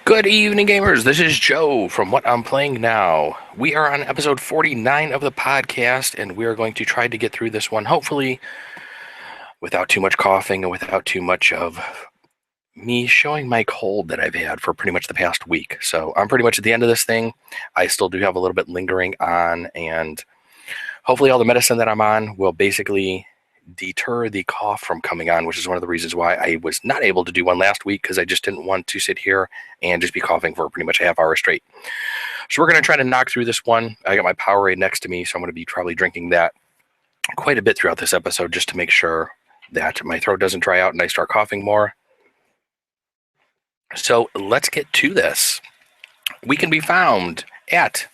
Good evening, gamers. This is Joe from What I'm Playing Now. We are on episode 49 of the podcast, and we are going to try to get through this one, hopefully, without too much coughing and without too much of me showing my cold that I've had for pretty much the past week. So I'm pretty much at the end of this thing. I still do have a little bit lingering on, and hopefully all the medicine that I'm on will basically deter the cough from coming on, which is one of the reasons why I was not able to do one last week, because I just didn't want to sit here and just be coughing for pretty much a half hour straight. So we're going to try to knock through this one. I got my Powerade next to me, so I'm going to be probably drinking that quite a bit throughout this episode just to make sure that my throat doesn't dry out and I start coughing more. So let's get to this. We can be found at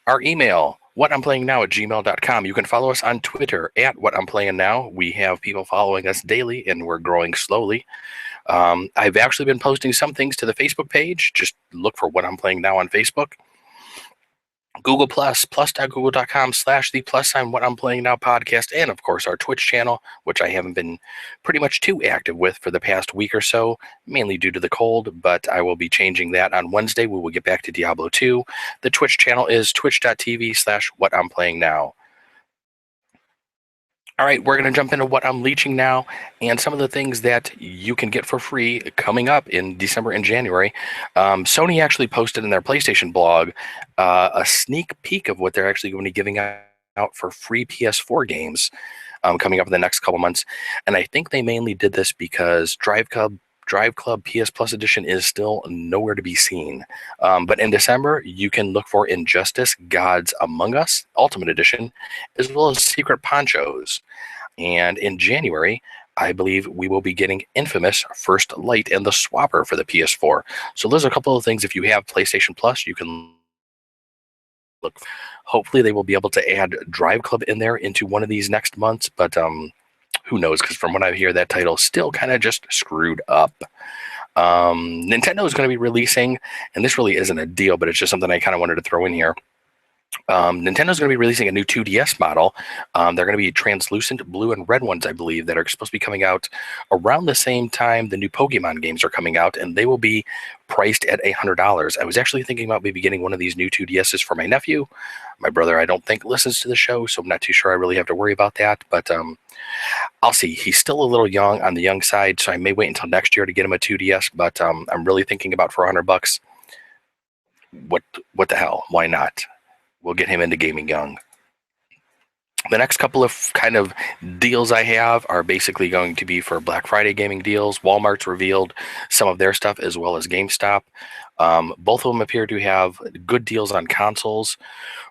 our email, whatimplayingnow@gmail.com. You can follow us on Twitter at whatimplayingnow. We have people following us daily, and we're growing slowly. I've actually been posting some things to the Facebook page. Just look for What I'm Playing Now on Facebook. Google plus.google.com/the What I'm Playing Now podcast, and of course our Twitch channel, which I haven't been pretty much too active with for the past week or so, mainly due to the cold, but I will be changing that on Wednesday. We will get back to Diablo 2. The Twitch channel is twitch.tv/What I'm Playing Now. All right, we're going to jump into what I'm leeching now and some of the things that you can get for free coming up in December and January. Sony actually posted in their PlayStation blog a sneak peek of what they're actually going to be giving out for free PS4 games coming up in the next couple months. And I think they mainly did this because Drive Club PS Plus Edition is still nowhere to be seen. But in December, you can look for Injustice Gods Among Us Ultimate Edition, as well as Secret Ponchos. And in January, I believe we will be getting Infamous First Light and the Swapper for the PS4. So there's a couple of things. If you have PlayStation Plus, you can look. Hopefully, they will be able to add Drive Club in there into one of these next months. But who knows? Because from what I hear, that title still kind of just screwed up. Nintendo is going to be releasing, and this really isn't a deal, but it's just something I kind of wanted to throw in here. Nintendo's going to be releasing a new 2DS model. They're going to be translucent blue and red ones, I believe, that are supposed to be coming out around the same time the new Pokemon games are coming out, and they will be priced at $100. I was actually thinking about maybe getting one of these new 2DSs for my nephew. My brother, I don't think, listens to the show, so I'm not too sure I really have to worry about that, but I'll see. He's still a little young, on the young side, so I may wait until next year to get him a 2DS, but I'm really thinking about for $100. What the hell? Why not? We'll get him into gaming young. The next couple of kind of deals I have are basically going to be for Black Friday gaming deals. Walmart's revealed some of their stuff, as well as GameStop. Both of them appear to have good deals on consoles.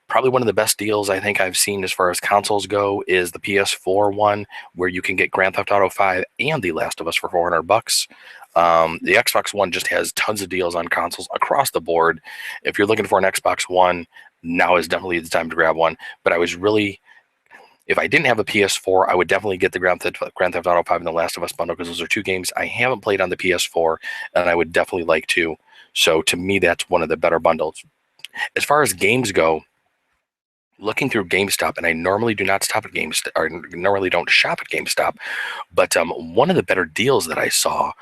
Probably one of the best deals I think I've seen as far as consoles go is the PS4 one, where you can get Grand Theft Auto 5 and The Last of Us for $400. The Xbox One just has tons of deals on consoles across the board. If you're looking for an Xbox One, now is definitely the time to grab one. But if I didn't have a PS4, I would definitely get the Grand Theft Auto 5 and The Last of Us bundle, because those are two games I haven't played on the PS4, and I would definitely like to. So to me, that's one of the better bundles. As far as games go, looking through GameStop, and I normally do not stop at GameStop, or normally don't shop at GameStop, but one of the better deals that I saw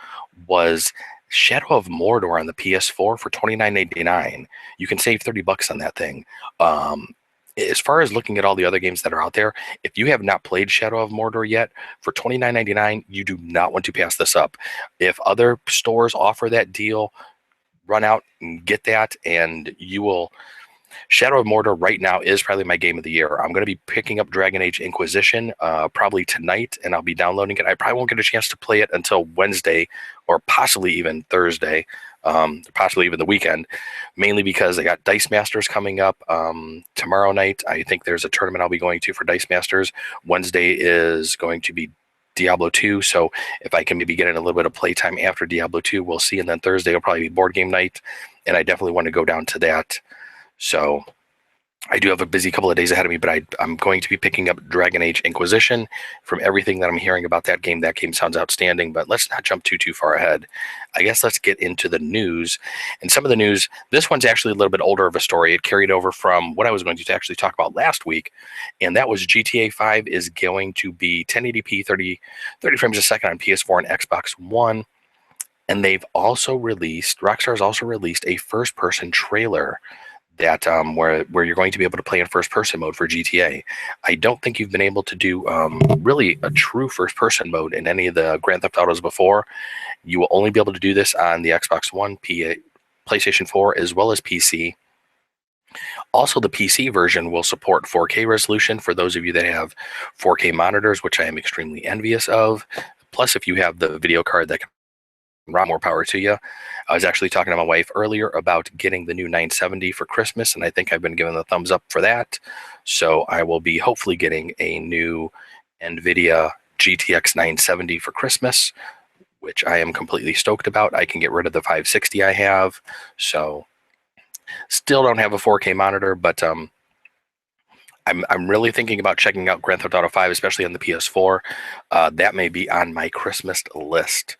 was Shadow of Mordor on the PS4 for $29.99. You can save $30 on that thing. As far as looking at all the other games that are out there, if you have not played Shadow of Mordor yet, for $29.99, you do not want to pass this up. If other stores offer that deal, run out and get that, and you will. Shadow of Mordor right now is probably my game of the year. I'm going to be picking up Dragon Age Inquisition probably tonight, and I'll be downloading it. I probably won't get a chance to play it until Wednesday, or possibly even Thursday, possibly even the weekend, mainly because I got Dice Masters coming up tomorrow night. I think there's a tournament I'll be going to for Dice Masters. Wednesday is going to be Diablo 2, so if I can maybe get in a little bit of playtime after Diablo 2, we'll see. And then Thursday will probably be board game night, and I definitely want to go down to that. So I do have a busy couple of days ahead of me, but I'm going to be picking up Dragon Age Inquisition. From everything that I'm hearing about that game sounds outstanding, but let's not jump too far ahead. I guess let's get into the news. And some of the news, this one's actually a little bit older of a story. It carried over from what I was going to actually talk about last week, and that was GTA 5 is going to be 1080p 30 frames a second on PS4 and Xbox One. And Rockstar's also released a first-person trailer that where you're going to be able to play in first-person mode for GTA. I don't think you've been able to do really a true first-person mode in any of the Grand Theft Autos before. You will only be able to do this on the Xbox One, PlayStation 4, as well as PC. Also, the PC version will support 4K resolution for those of you that have 4K monitors, which I am extremely envious of. Plus, if you have the video card that can run, more power to you. I was actually talking to my wife earlier about getting the new 970 for Christmas, and I think I've been given the thumbs up for that. So I will be hopefully getting a new NVIDIA GTX 970 for Christmas, which I am completely stoked about. I can get rid of the 560 I have. So still don't have a 4K monitor, but I'm really thinking about checking out Grand Theft Auto 5, especially on the PS4. That may be on my Christmas list.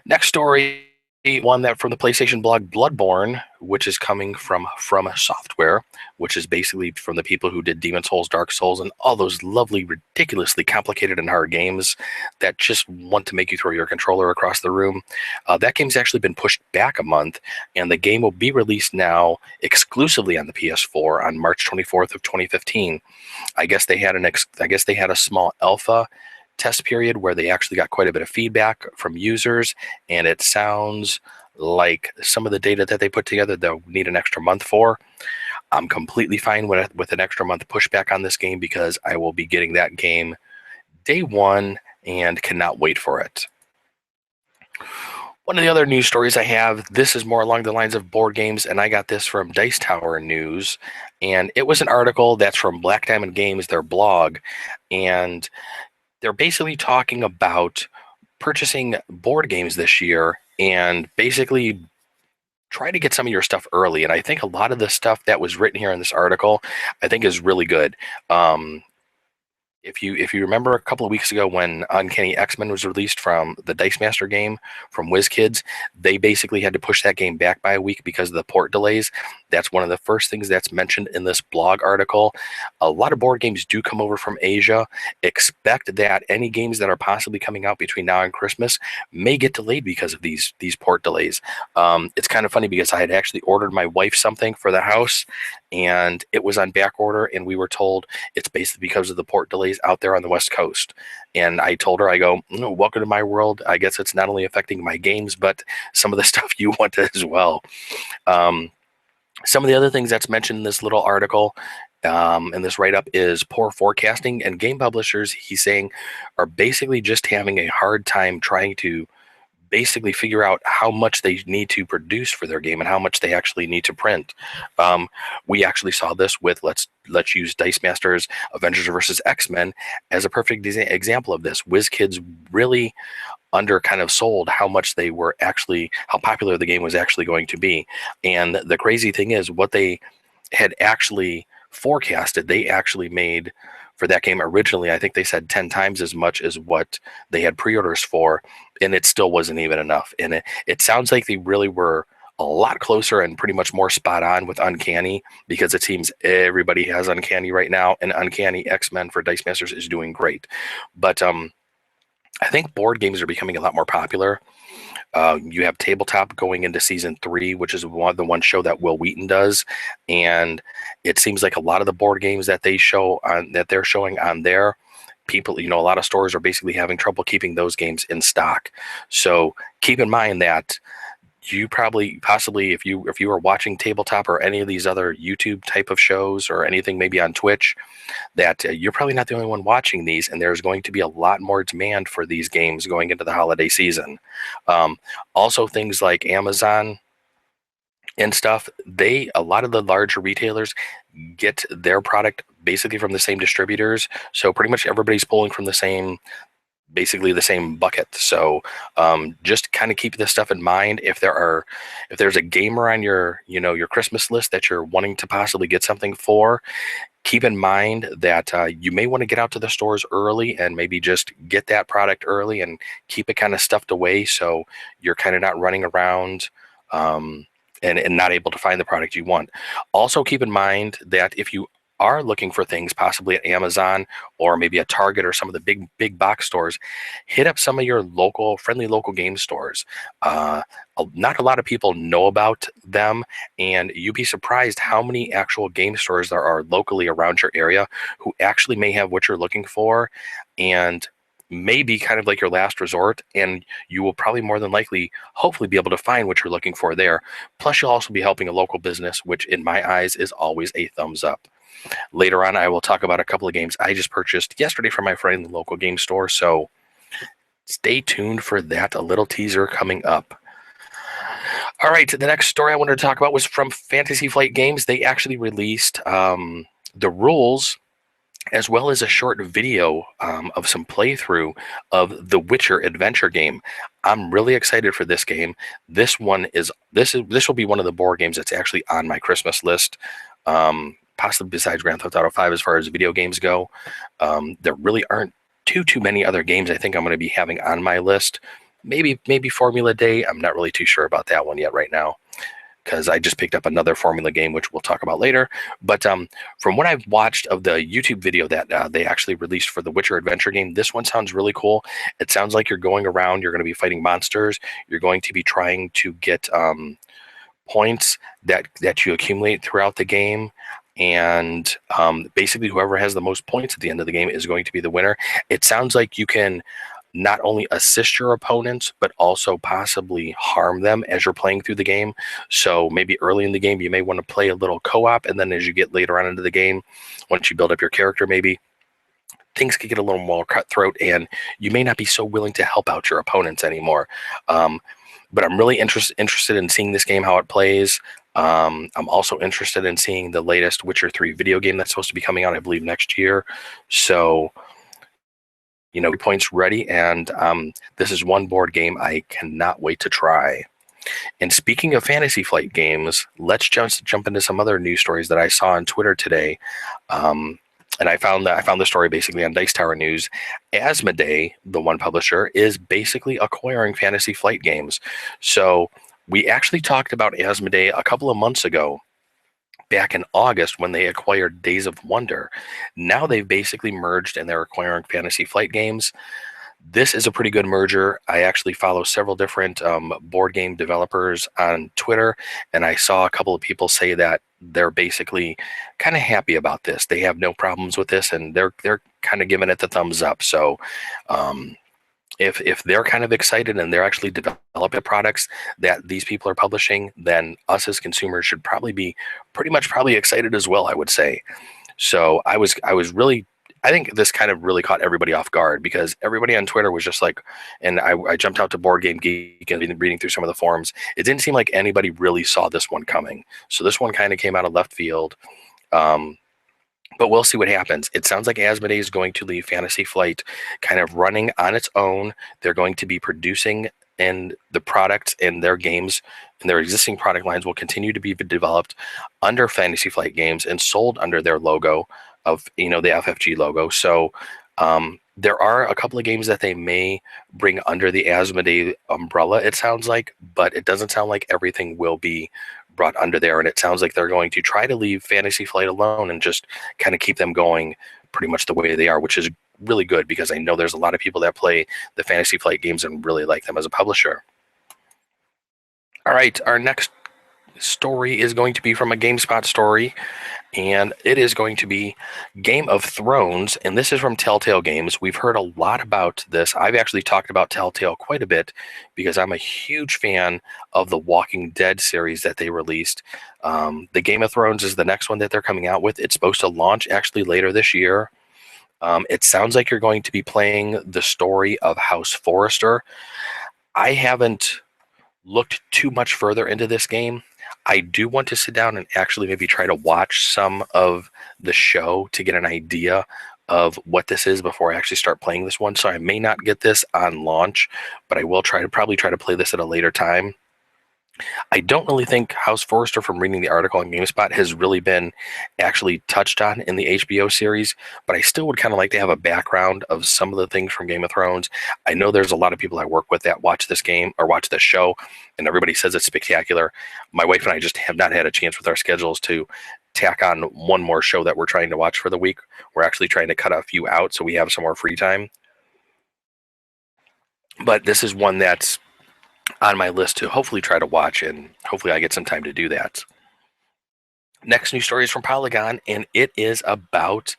Next story, one that from the PlayStation blog Bloodborne, which is coming from Software, which is basically from the people who did Demon's Souls, Dark Souls, and all those lovely, ridiculously complicated and hard games that just want to make you throw your controller across the room. That game's actually been pushed back a month, and the game will be released now exclusively on the PS4 on March 24th of 2015. I guess they had a small alpha test period where they actually got quite a bit of feedback from users, and it sounds like some of the data that they put together they'll need an extra month for. I'm completely fine with an extra month pushback on this game because I will be getting that game day one and cannot wait for it. One of the other news stories I have, this is more along the lines of board games, and I got this from Dice Tower News, and it was an article that's from Black Diamond Games, their blog, and they're basically talking about purchasing board games this year and basically try to get some of your stuff early. And I think a lot of the stuff that was written here in this article, I think is really good. If you remember a couple of weeks ago when Uncanny X-Men was released from the Dice Master game from WizKids, they basically had to push that game back by a week because of the port delays. That's one of the first things that's mentioned in this blog article. A lot of board games do come over from Asia. Expect that any games that are possibly coming out between now and Christmas may get delayed because of these port delays. It's kind of funny because I had actually ordered my wife something for the house, and it was on back order, and we were told it's basically because of the port delays out there on the West Coast. And I told her, I go, welcome to my world. I guess it's not only affecting my games, but some of the stuff you want as well. Some of the other things that's mentioned in this little article and this write-up is poor forecasting, and game publishers, he's saying, are basically just having a hard time trying to basically figure out how much they need to produce for their game and how much they actually need to print. We actually saw this with let's use Dice Masters Avengers vs. X-Men as a perfect example of this. WizKids really under kind of sold how popular the game was actually going to be. And the crazy thing is what they had actually forecasted, they actually made for that game originally, I think they said 10 times as much as what they had pre-orders for, and it still wasn't even enough. And it sounds like they really were a lot closer and pretty much more spot on with Uncanny, because it seems everybody has Uncanny right now, and Uncanny X-Men for Dice Masters is doing great. But I think board games are becoming a lot more popular. You have Tabletop going into season 3, which is the one show that Will Wheaton does, and it seems like a lot of the board games that they're showing on there, people, a lot of stores are basically having trouble keeping those games in stock. So keep in mind that you possibly if you are watching Tabletop or any of these other YouTube type of shows or anything, maybe on Twitch, that you're probably not the only one watching these, and there's going to be a lot more demand for these games going into the holiday season. Also, things like Amazon and stuff, a lot of the larger retailers get their product basically from the same distributors, so pretty much everybody's pulling from basically the same bucket. So just kind of keep this stuff in mind. If there's a gamer on your Christmas list that you're wanting to possibly get something for, keep in mind that you may want to get out to the stores early and maybe just get that product early and keep it kind of stuffed away so you're kind of not running around and not able to find the product you want. Also keep in mind that if you are looking for things possibly at Amazon or maybe a Target or some of the big box stores, hit up some of your friendly local game stores. Not a lot of people know about them, and you'd be surprised how many actual game stores there are locally around your area who actually may have what you're looking for, and may be kind of like your last resort, and you will probably more than likely hopefully be able to find what you're looking for there. Plus you'll also be helping a local business, which in my eyes is always a thumbs up. Later on, I will talk about a couple of games I just purchased yesterday from my friend in the local game store, so stay tuned for that. A little teaser coming up. All right, the next story I wanted to talk about was from Fantasy Flight Games. They actually released the rules as well as a short video of some playthrough of the Witcher adventure game. I'm really excited for this game. This will be one of the board games that's actually on my Christmas list. Possibly besides Grand Theft Auto 5 as far as video games go. There really aren't too many other games I think I'm going to be having on my list. Maybe Formula Day. I'm not really too sure about that one yet right now, because I just picked up another Formula game, which we'll talk about later. But from what I've watched of the YouTube video that they actually released for the Witcher adventure game, this one sounds really cool. It sounds like you're going around, you're going to be fighting monsters, you're going to be trying to get points that you accumulate throughout the game. And basically whoever has the most points at the end of the game is going to be the winner. It sounds like you can not only assist your opponents, but also possibly harm them as you're playing through the game. So maybe early in the game, you may want to play a little co-op, and then as you get later on into the game, once you build up your character, maybe things could get a little more cutthroat, and you may not be so willing to help out your opponents anymore. But I'm really interested in seeing this game, how it plays. I'm also interested in seeing the latest Witcher 3 video game that's supposed to be coming out, I believe, next year. So, points ready, and this is one board game I cannot wait to try. And speaking of Fantasy Flight games, let's just jump into some other news stories that I saw on Twitter today. And I found the story basically on Dice Tower News. Asmodee, the one publisher, is basically acquiring Fantasy Flight games. So we actually talked about Asmodee a couple of months ago, back in August, when they acquired Days of Wonder. Now they've basically merged and they're acquiring Fantasy Flight games. This is a pretty good merger. I actually follow several different board game developers on Twitter, and I saw a couple of people say that they're basically kind of happy about this. They have no problems with this, and they're kind of giving it the thumbs up. So if they're kind of excited and they're actually developing products that these people are publishing, then us as consumers should probably be pretty much excited as well, I would say. So I think this kind of really caught everybody off guard, because everybody on Twitter was just like, and I jumped out to Board Game Geek and been reading through some of the forums. It didn't seem like anybody really saw this one coming. So this one kind of came out of left field. But we'll see what happens. It sounds like Asmodee is going to leave Fantasy Flight kind of running on its own. They're going to be producing, and the products in their games and their existing product lines will continue to be developed under Fantasy Flight Games and sold under their logo of, the FFG logo. So there are a couple of games that they may bring under the Asmodee umbrella, it sounds like, but it doesn't sound like everything will be brought under there. And it sounds like they're going to try to leave Fantasy Flight alone and just kind of keep them going pretty much the way they are, which is really good, because I know there's a lot of people that play the Fantasy Flight games and really like them as a publisher. All right, our next story is going to be from a GameSpot story, and it is going to be Game of Thrones, and this is from Telltale Games. We've heard a lot about this. I've actually talked about Telltale quite a bit because I'm a huge fan of the Walking Dead series that they released. The Game of Thrones is the next one that they're coming out with. It's supposed to launch actually later this year. It sounds like you're going to be playing the story of House Forrester. I haven't looked too much further into this game. I do want to sit down and actually maybe try to watch some of the show to get an idea of what this is before I actually start playing this one. So I may not get this on launch, but I will probably try to play this at a later time. I don't really think House Forrester, from reading the article on GameSpot, has really been actually touched on in the HBO series, but I still would kind of like to have a background of some of the things from Game of Thrones. I know there's a lot of people I work with that watch this game or watch this show, and everybody says it's spectacular. My wife and I just have not had a chance with our schedules to tack on one more show that we're trying to watch for the week. We're actually trying to cut a few out so we have some more free time. But this is one that's on my list to hopefully try to watch, and hopefully I get some time to do that. Next news story is from Polygon, and it is about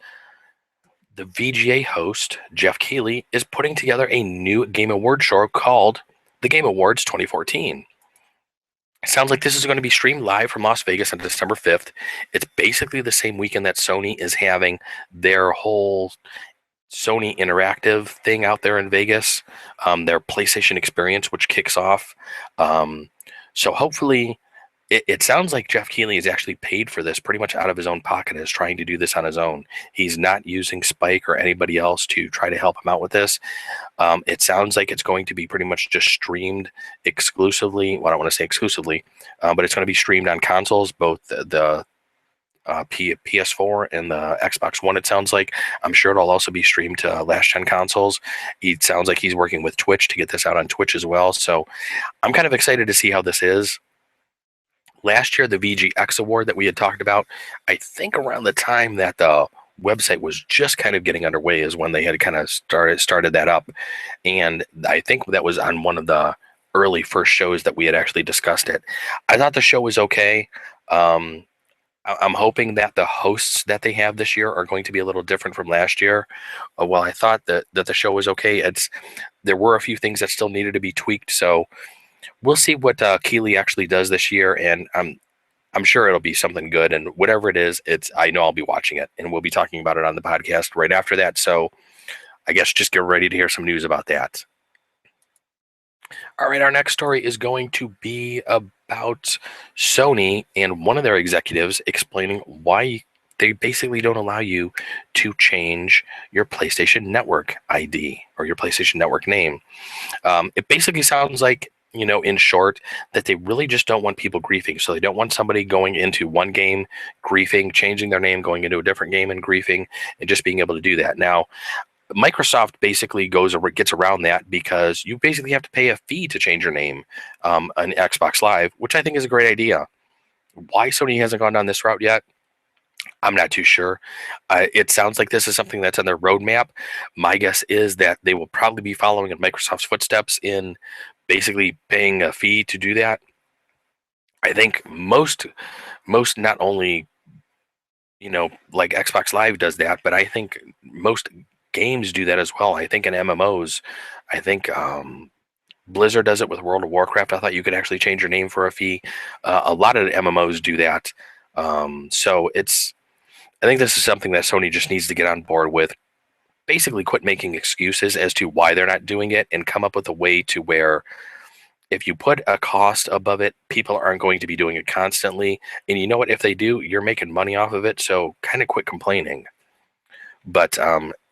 the VGA host, Jeff Keighley, is putting together a new Game Awards show called the Game Awards 2014. It sounds like this is going to be streamed live from Las Vegas on December 5th. It's basically the same weekend that Sony is having their whole Sony Interactive thing out there in Vegas, their PlayStation Experience, which kicks off. So hopefully, it sounds like Jeff Keighley is actually paid for this pretty much out of his own pocket, is trying to do this on his own. He's not using Spike or anybody else to try to help him out with this. It sounds like it's going to be pretty much just streamed exclusively. Well, I don't want to say exclusively, but it's going to be streamed on consoles, both the PS4 and the Xbox One, it sounds like. I'm sure it'll also be streamed to last-gen consoles. It sounds like he's working with Twitch to get this out on Twitch as well. So I'm kind of excited to see how this is. Last year, the VGX Award that we had talked about, I think around the time that the website was just kind of getting underway is when they had kind of started that up. And I think that was on one of the early first shows that we had actually discussed it. I thought the show was okay. I'm hoping that the hosts that they have this year are going to be a little different from last year. While I thought that the show was okay, there were a few things that still needed to be tweaked. So we'll see what Keighley actually does this year, and I'm sure it'll be something good. And whatever it is, I know I'll be watching it, and we'll be talking about it on the podcast right after that. So I guess just get ready to hear some news about that. All right, our next story is going to be about Sony and one of their executives explaining why they basically don't allow you to change your PlayStation Network ID or your PlayStation Network name. It basically sounds like, in short, that they really just don't want people griefing. So they don't want somebody going into one game, griefing, changing their name, going into a different game and griefing, and just being able to do that. Now, Microsoft basically gets around that because you basically have to pay a fee to change your name on Xbox Live, which I think is a great idea. Why Sony hasn't gone down this route yet, I'm not too sure. It sounds like this is something that's on their roadmap. My guess is that they will probably be following in Microsoft's footsteps in basically paying a fee to do that. I think most not only, like Xbox Live does that, but I think most games do that as well. I think in MMOs, I think Blizzard does it with World of Warcraft. I thought you could actually change your name for a fee. A lot of the MMOs do that. So I think this is something that Sony just needs to get on board with. Basically quit making excuses as to why they're not doing it and come up with a way to where if you put a cost above it, people aren't going to be doing it constantly. And you know what? If they do, you're making money off of it. So kind of quit complaining. But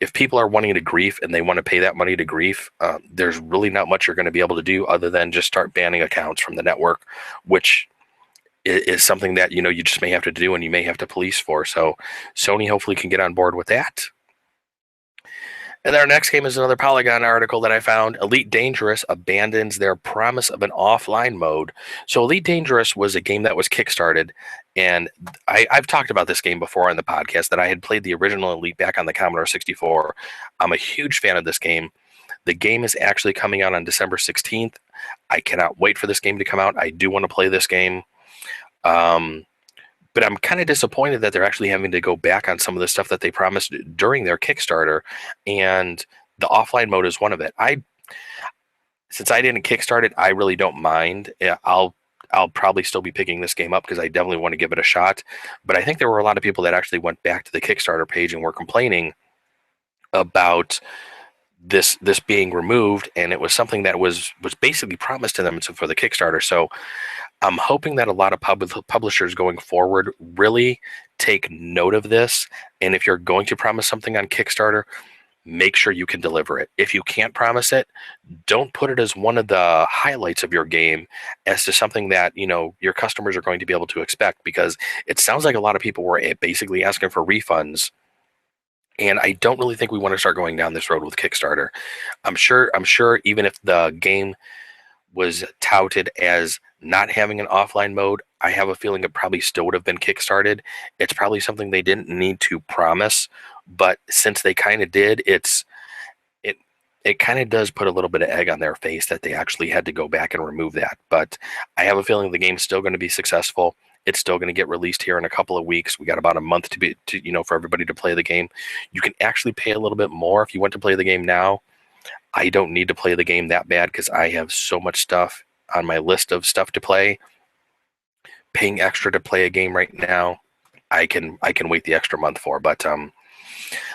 if people are wanting to grief and they want to pay that money to grief, there's really not much you're going to be able to do other than just start banning accounts from the network, which is something that, you just may have to do and you may have to police for. So Sony hopefully can get on board with that. And our next game is another Polygon article that I found. Elite Dangerous abandons their promise of an offline mode. So Elite Dangerous was a game that was kickstarted, and I've talked about this game before on the podcast, that I had played the original Elite back on the Commodore 64. I'm a huge fan of this game. The game is actually coming out on December 16th. I cannot wait for this game to come out. I do want to play this game. But I'm kind of disappointed that they're actually having to go back on some of the stuff that they promised during their Kickstarter, and the offline mode is one of it. Since I didn't kickstart it, I really don't mind. I'll probably still be picking this game up because I definitely want to give it a shot. But I think there were a lot of people that actually went back to the Kickstarter page and were complaining about this being removed, and it was something that was basically promised to them for the Kickstarter. So I'm hoping that a lot of publishers going forward really take note of this. And if you're going to promise something on Kickstarter, make sure you can deliver it. If you can't promise it, don't put it as one of the highlights of your game as to something that, your customers are going to be able to expect, because it sounds like a lot of people were basically asking for refunds. And I don't really think we want to start going down this road with Kickstarter. I'm sure even if the game was touted as not having an offline mode. I have a feeling it probably still would have been kickstarted. It's probably something they didn't need to promise, but since they kind of did, it it kind of does put a little bit of egg on their face that they actually had to go back and remove that. But I have a feeling the game's still going to be successful. It's still going to get released here in a couple of weeks. We got about a month for everybody to play the game. You can actually pay a little bit more if you want to play the game now. I don't need to play the game that bad because I have so much stuff on my list of stuff to play. Paying extra to play a game right now, I can wait the extra month for. But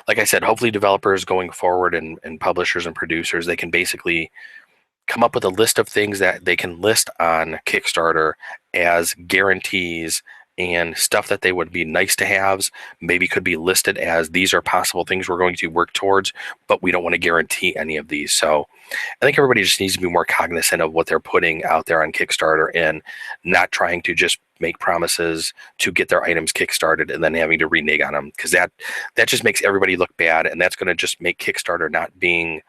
like I said, hopefully developers going forward and publishers and producers, they can basically come up with a list of things that they can list on Kickstarter as guarantees and stuff that they would be nice to haves, maybe could be listed as these are possible things we're going to work towards, but we don't want to guarantee any of these. So I think everybody just needs to be more cognizant of what they're putting out there on Kickstarter and not trying to just make promises to get their items kickstarted and then having to renege on them, because that just makes everybody look bad, and that's going to just make Kickstarter not being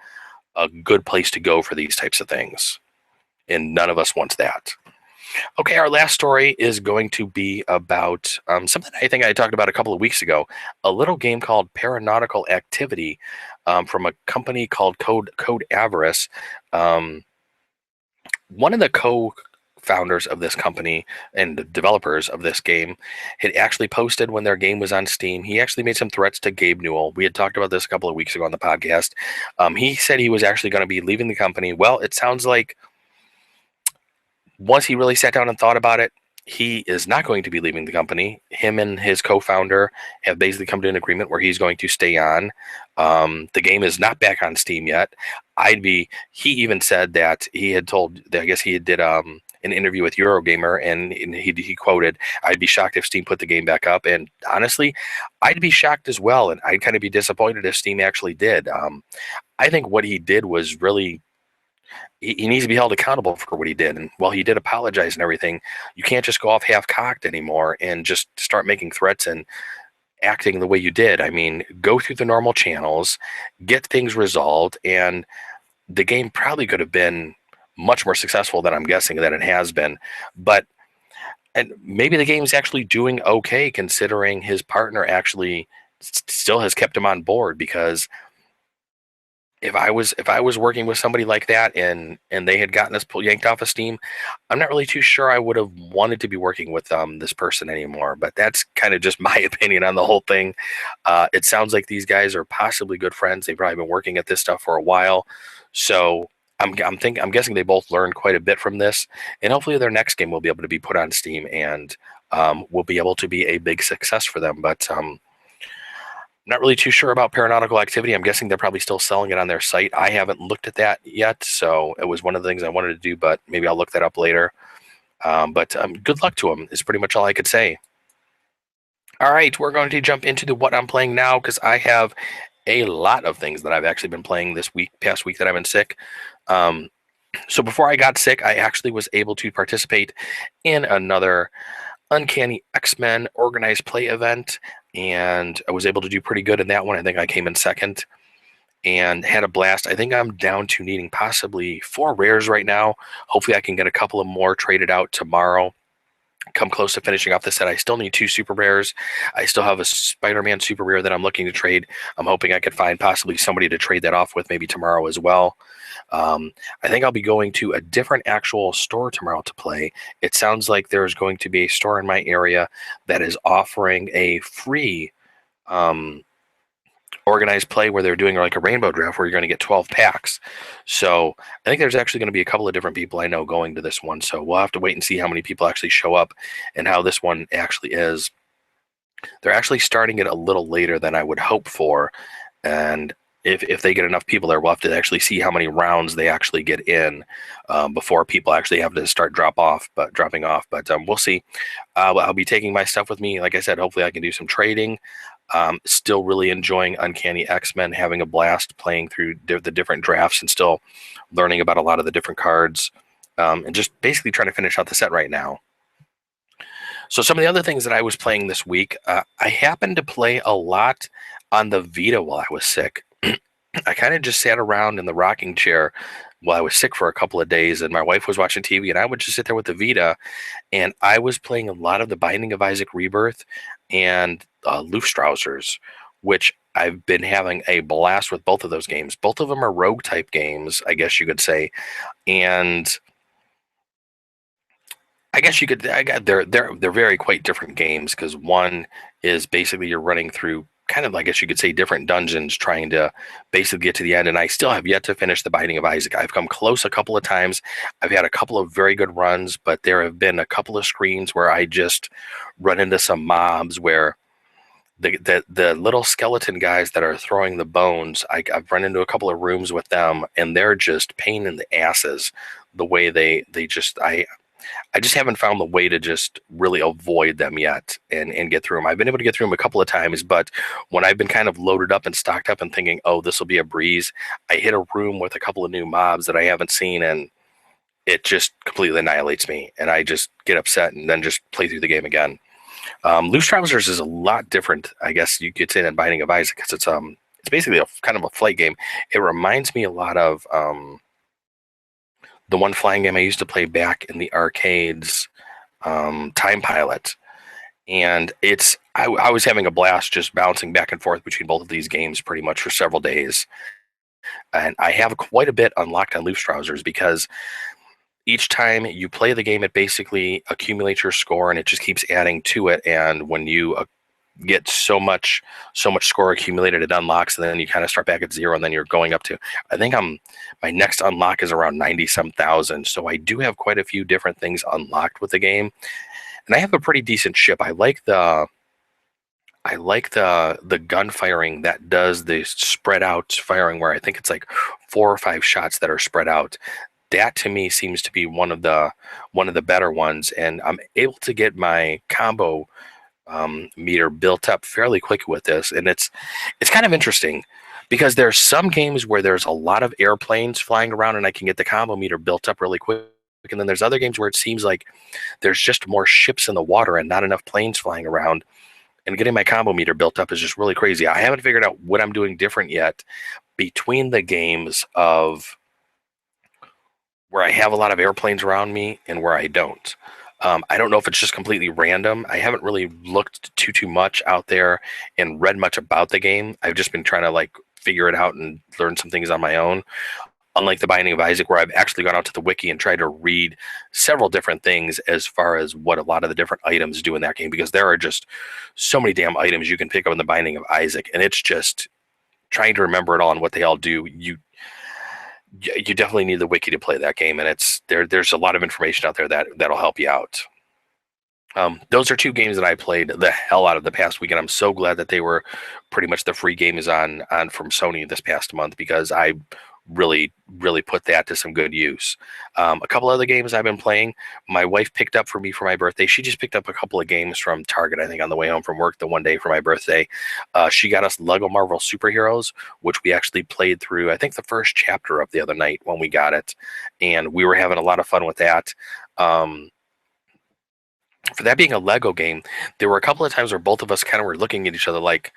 a good place to go for these types of things, and none of us wants that. Okay, our last story is going to be about something I think I talked about a couple of weeks ago, a little game called Paranautical Activity from a company called Code Avarice. One of the co-founders of this company and the developers of this game had actually posted when their game was on Steam. He actually made some threats to Gabe Newell. We had talked about this a couple of weeks ago on the podcast. He said he was actually going to be leaving the company. Well, it sounds like once he really sat down and thought about it, he is not going to be leaving the company. Him and his co-founder have basically come to an agreement where he's going to stay on. The game is not back on Steam yet. He even said that he had told, I guess he did an interview with Eurogamer, and he quoted, "I'd be shocked if Steam put the game back up." And honestly, I'd be shocked as well. And I'd kind of be disappointed if Steam actually did. I think what he did was really, he needs to be held accountable for what he did. And while he did apologize and everything, you can't just go off half-cocked anymore and just start making threats and acting the way you did. I mean, go through the normal channels, get things resolved, and the game probably could have been much more successful than I'm guessing that it has been. And maybe the game's actually doing okay considering his partner actually still has kept him on board, because if I was working with somebody like that and they had gotten us yanked off of Steam, I'm not really too sure I would have wanted to be working with this person anymore. But that's kind of just my opinion on the whole thing. It sounds like these guys are possibly good friends. They've probably been working at this stuff for a while, so I'm guessing they both learned quite a bit from this, and hopefully their next game will be able to be put on Steam and will be able to be a big success for them. But not really too sure about Paranautical Activity. I'm guessing they're probably still selling it on their site. I haven't looked at that yet, so it was one of the things I wanted to do, but maybe I'll look that up later. But good luck to them is pretty much all I could say. All right, we're going to jump into what I'm playing now, because I have a lot of things that I've actually been playing this past week that I've been sick. So before I got sick, I actually was able to participate in another Uncanny X-Men organized play event, and I was able to do pretty good in that one. I think I came in second and had a blast. I think I'm down to needing possibly 4 rares right now. Hopefully I can get a couple of more traded out tomorrow. Come close to finishing off the set. I still need 2 super rares. I still have a Spider-Man super rare that I'm looking to trade. I'm hoping I could find possibly somebody to trade that off with maybe tomorrow as well. I think I'll be going to a different actual store tomorrow to play. It sounds like there's going to be a store in my area that is offering a free organized play where they're doing like a rainbow draft where you're going to get 12 packs. So I think there's actually going to be a couple of different people I know going to this one. So we'll have to wait and see how many people actually show up and how this one actually is. They're actually starting it a little later than I would hope for. And if they get enough people there, we'll have to actually see how many rounds they actually get in before people actually have to start dropping off. But we'll see. I'll be taking my stuff with me. Like I said, hopefully I can do some trading. Still really enjoying Uncanny X-Men, having a blast playing through the different drafts and still learning about a lot of the different cards, and just basically trying to finish out the set right now. So some of the other things that I was playing this week, I happened to play a lot on the Vita while I was sick. I kind of just sat around in the rocking chair well, I was sick for a couple of days, and my wife was watching TV, and I would just sit there with the Vita, and I was playing a lot of the Binding of Isaac Rebirth and Luftrausers, which I've been having a blast with both of those games. Both of them are rogue type games, I guess you could say, and I guess you could. They're very quite different games because one is basically you're running through kind of, I guess you could say, different dungeons trying to basically get to the end. And I still have yet to finish the Binding of Isaac. I've come close a couple of times. I've had a couple of very good runs, but there have been a couple of screens where I just run into some mobs where the little skeleton guys that are throwing the bones, I've run into a couple of rooms with them, and they're just pain in the asses. The way they just I just haven't found the way to just really avoid them yet and get through them. I've been able to get through them a couple of times, but when I've been kind of loaded up and stocked up and thinking, oh, this will be a breeze, I hit a room with a couple of new mobs that I haven't seen, and it just completely annihilates me, and I just get upset and then just play through the game again. Luftrausers is a lot different, I guess you could say, than Binding of Isaac, because it's basically a kind of a flight game. It reminds me a lot of the one flying game I used to play back in the arcades, Time Pilot. And I was having a blast just bouncing back and forth between both of these games pretty much for several days. And I have quite a bit unlocked on Luftrausers because each time you play the game, it basically accumulates your score and it just keeps adding to it. And when you get so much score accumulated, it unlocks, and then you kind of start back at zero, and then you're going up to, I think my next unlock is around 90 some thousand. So I do have quite a few different things unlocked with the game, and I have a pretty decent ship. I like the gun firing that does the spread out firing, where I think it's like 4 or 5 shots that are spread out. That to me seems to be one of the better ones, and I'm able to get my combo meter built up fairly quick with this. And it's kind of interesting because there's some games where there's a lot of airplanes flying around and I can get the combo meter built up really quick. And then there's other games where it seems like there's just more ships in the water and not enough planes flying around. And getting my combo meter built up is just really crazy. I haven't figured out what I'm doing different yet between the games of where I have a lot of airplanes around me and where I don't. I don't know if it's just completely random. I haven't really looked too much out there and read much about the game. I've just been trying to like figure it out and learn some things on my own. Unlike the Binding of Isaac, where I've actually gone out to the wiki and tried to read several different things as far as what a lot of the different items do in that game, because there are just so many damn items you can pick up in the Binding of Isaac, and it's just trying to remember it all and what they all do. You definitely need the wiki to play that game, and there's a lot of information out there that'll help you out. Those are 2 games that I played the hell out of the past week, and I'm so glad that they were pretty much the free games on from Sony this past month, because I really put that to some good use. A couple other games I've been playing, my wife picked up for me for my birthday. She just picked up a couple of games from Target, I think, on the way home from work the one day for my birthday. She got us Lego Marvel Superheroes, which we actually played through, I think, the first chapter of the other night when we got it, and we were having a lot of fun with that. For that being a Lego game, there were a couple of times where both of us kind of were looking at each other like,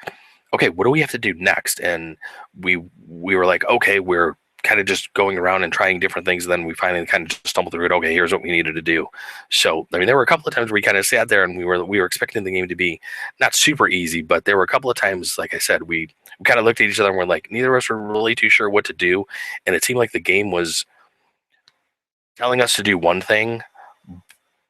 okay, what do we have to do next? And we were like, okay, we're kind of just going around and trying different things. And then we finally kind of just stumbled through it. Okay, here's what we needed to do. So, I mean, there were a couple of times where we kind of sat there and we were expecting the game to be not super easy, but there were a couple of times, like I said, we kind of looked at each other and we're like, neither of us were really too sure what to do. And it seemed like the game was telling us to do one thing,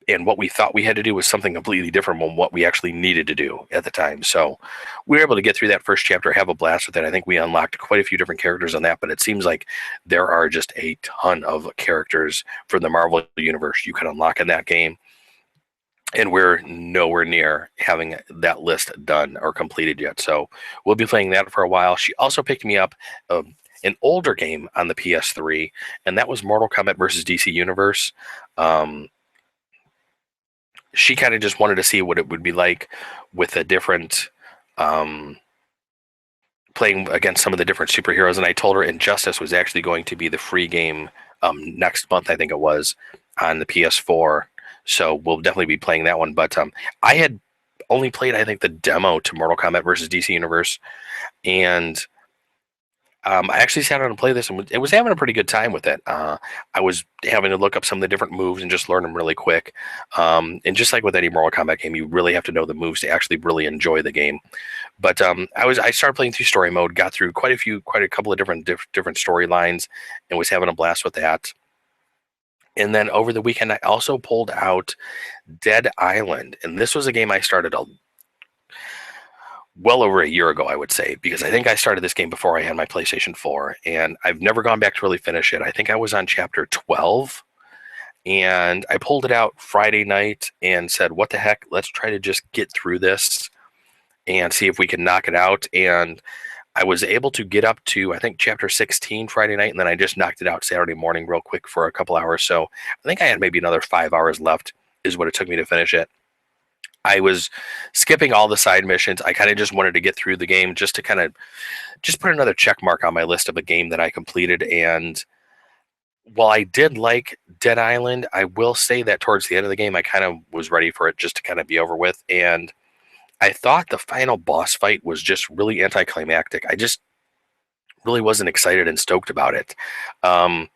and what we thought we had to do was something completely different from what we actually needed to do at the time. So we were able to get through that first chapter, have a blast with it. I think we unlocked quite a few different characters on that, but it seems like there are just a ton of characters from the Marvel universe you can unlock in that game. And we're nowhere near having that list done or completed yet. So we'll be playing that for a while. She also picked me up an older game on the PS3, and that was Mortal Kombat versus DC Universe. She kind of just wanted to see what it would be like with a different playing against some of the different superheroes. And I told her Injustice was actually going to be the free game next month, I think it was, on the PS4. So we'll definitely be playing that one. But I had only played, I think, the demo to Mortal Kombat versus DC Universe, and I actually sat down and played this, and it was having a pretty good time with it. I was having to look up some of the different moves and just learn them really quick. And just like with any Mortal Kombat game, you really have to know the moves to actually really enjoy the game. But I started playing through story mode, got through quite a couple of different storylines, and was having a blast with that. And then over the weekend, I also pulled out Dead Island, and this was a game I started well over a year ago, I would say, because I think I started this game before I had my PlayStation 4, and I've never gone back to really finish it. I think I was on chapter 12, and I pulled it out Friday night and said, what the heck, let's try to just get through this and see if we can knock it out. And I was able to get up to, I think, chapter 16 Friday night, and then I just knocked it out Saturday morning real quick for a couple hours. So I think I had maybe another 5 hours left is what it took me to finish it. I was skipping all the side missions. I kind of just wanted to get through the game just to kind of just put another check mark on my list of a game that I completed. And while I did like Dead Island, I will say that towards the end of the game, I kind of was ready for it just to kind of be over with. And I thought the final boss fight was just really anticlimactic. I just really wasn't excited and stoked about it. Um,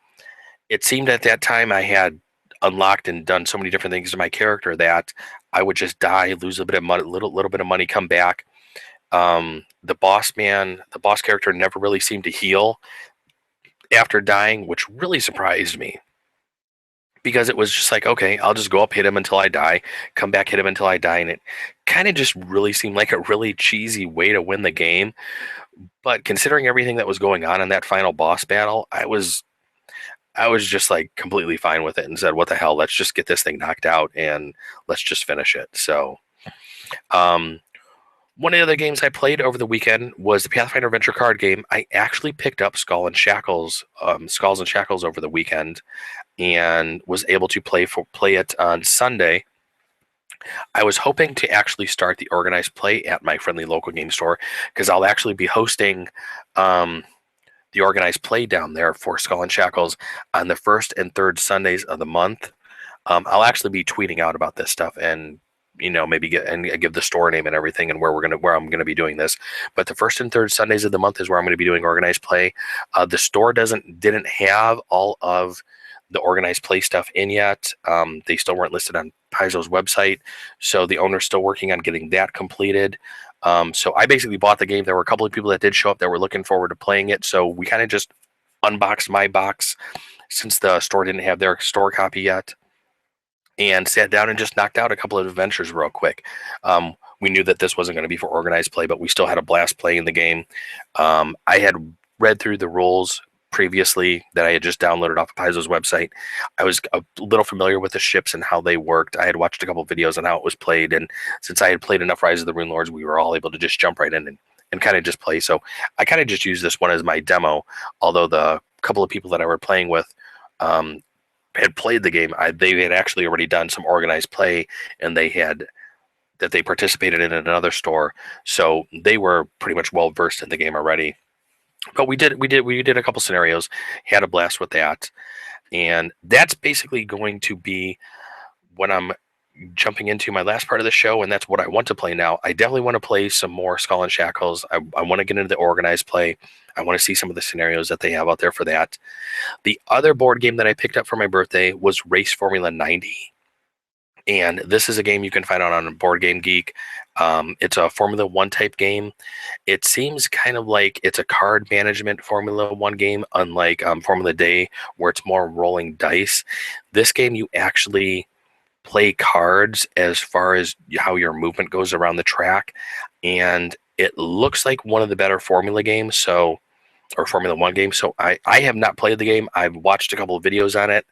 it seemed at that time I had unlocked and done so many different things to my character that I would just die, lose a bit of money, little bit of money, come back. The boss character never really seemed to heal after dying, which really surprised me because it was just like, okay, I'll just go up, hit him until I die, come back, hit him until I die, and it kind of just really seemed like a really cheesy way to win the game. But considering everything that was going on in that final boss battle, I was just like completely fine with it and said, what the hell, let's just get this thing knocked out and let's just finish it. So, um, one of the other games I played over the weekend was the Pathfinder Adventure card game. I actually picked up Skulls and Shackles over the weekend, and was able to play it on Sunday. I was hoping to actually start the organized play at my friendly local game store because I'll actually be hosting um, the organized play down there for Skull and Shackles on the first and third Sundays of the month. I'll actually be tweeting out about this stuff and maybe give the store name and everything and where I'm gonna be doing this. But the first and third Sundays of the month is where I'm gonna be doing organized play. The store didn't have all of the organized play stuff in yet. They still weren't listed on Paizo's website, so the owner's still working on getting that completed. So I basically bought the game. There were a couple of people that did show up that were looking forward to playing it, so we kind of just unboxed my box since the store didn't have their store copy yet, and sat down and just knocked out a couple of adventures real quick. We knew that this wasn't going to be for organized play, but we still had a blast playing the game. I had read through the rules previously that I had just downloaded off of Paizo's website. I was a little familiar with the ships and how they worked. I had watched a couple of videos on how it was played, and since I had played enough Rise of the Rune Lords, we were all able to just jump right in and kind of just play. So I kind of just used this one as my demo, although the couple of people that I were playing with had played the game. They had actually already done some organized play, and they participated in another store, so they were pretty much well versed in the game already. But we did a couple scenarios, had a blast with that, and that's basically going to be what I'm jumping into my last part of the show, and that's what I want to play now. I definitely want to play some more Skull and Shackles. I want to get into the organized play. I want to see some of the scenarios that they have out there for that. The other board game that I picked up for my birthday was Race Formula 90. And this is a game you can find out on Board Game Geek. It's a Formula One type game. It seems kind of like it's a card management Formula One game, unlike Formula Day, where it's more rolling dice. This game, you actually play cards as far as how your movement goes around the track. And it looks like one of the better Formula games, or Formula One games. So I have not played the game. I've watched a couple of videos on it.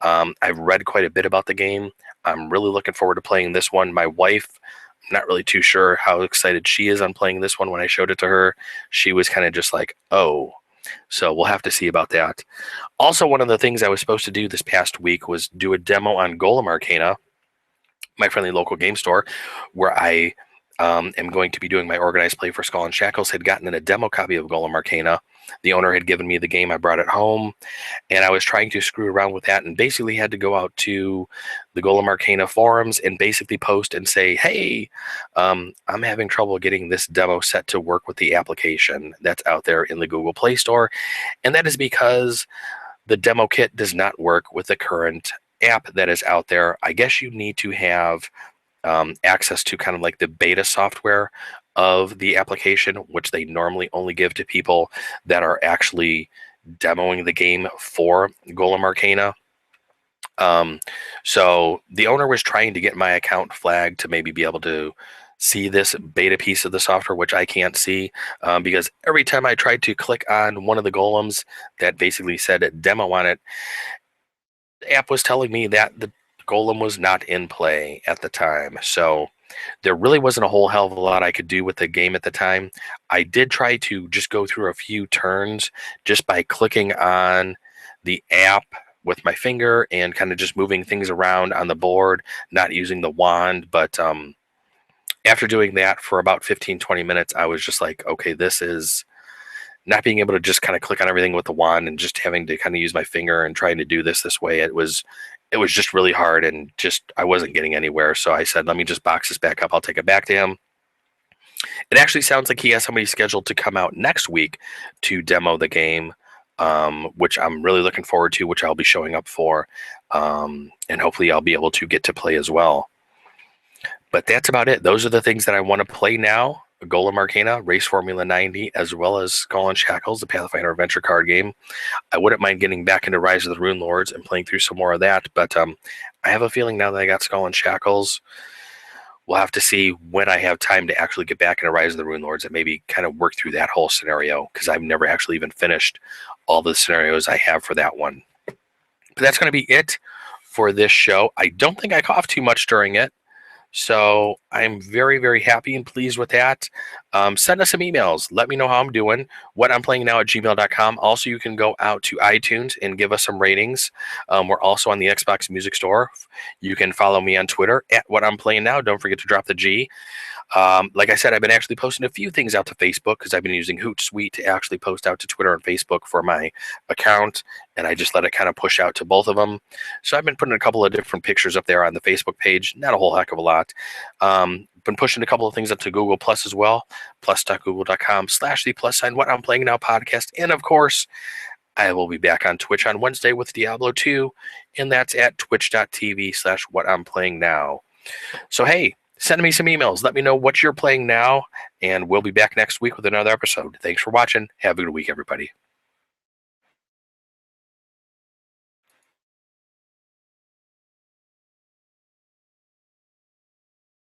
I've read quite a bit about the game. I'm really looking forward to playing this one. My wife, I'm not really too sure how excited she is on playing this one. When I showed it to her, she was kind of just like, oh. So we'll have to see about that. Also, one of the things I was supposed to do this past week was do a demo on Golem Arcana, my friendly local game store, where I am going to be doing my organized play for Skull and Shackles. Had gotten in a demo copy of Golem Arcana. The owner had given me the game. I brought it home, and I was trying to screw around with that, and basically had to go out to the Golem Arcana forums and basically post and say, hey, I'm having trouble getting this demo set to work with the application that's out there in the Google Play Store. And that is because the demo kit does not work with the current app that is out there. I guess you need to have access to kind of like the beta software of the application, which they normally only give to people that are actually demoing the game for Golem Arcana. So the owner was trying to get my account flagged to maybe be able to see this beta piece of the software, which I can't see, because every time I tried to click on one of the golems that basically said demo on it, the app was telling me that the golem was not in play at the time. So there really wasn't a whole hell of a lot I could do with the game at the time. I did try to just go through a few turns just by clicking on the app with my finger and kind of just moving things around on the board, not using the wand. But after doing that for about 15-20 minutes, I was just like, okay, this is not being able to just kind of click on everything with the wand and just having to kind of use my finger and trying to do this way. It was just really hard, and just I wasn't getting anywhere. So I said, let me just box this back up. I'll take it back to him. It actually sounds like he has somebody scheduled to come out next week to demo the game, which I'm really looking forward to, which I'll be showing up for. And hopefully I'll be able to get to play as well. But that's about it. Those are the things that I want to play now. Golem Arcana, Race Formula 90, as well as Skull and Shackles, the Pathfinder Adventure card game. I wouldn't mind getting back into Rise of the Rune Lords and playing through some more of that, but I have a feeling now that I got Skull and Shackles, we'll have to see when I have time to actually get back into Rise of the Rune Lords and maybe kind of work through that whole scenario, because I've never actually even finished all the scenarios I have for that one. But that's going to be it for this show. I don't think I coughed too much during it. So I'm very, very happy and pleased with that. Send us some emails. Let me know how I'm doing. What I'm playing now at gmail.com. Also, you can go out to iTunes and give us some ratings. We're also on the Xbox Music Store. You can follow me on Twitter at What I'm Playing Now. Don't forget to drop the G. Like I said, I've been actually posting a few things out to Facebook because I've been using Hootsuite to actually post out to Twitter and Facebook for my account, and I just let it kind of push out to both of them. So I've been putting a couple of different pictures up there on the Facebook page, not a whole heck of a lot. Been pushing a couple of things up to Google Plus as well, plus.google.com/the What I'm Playing Now podcast. And of course, I will be back on Twitch on Wednesday with Diablo 2, and that's at twitch.tv/What I'm Playing Now. So hey, send me some emails. Let me know what you're playing now, and we'll be back next week with another episode. Thanks for watching. Have a good week, everybody.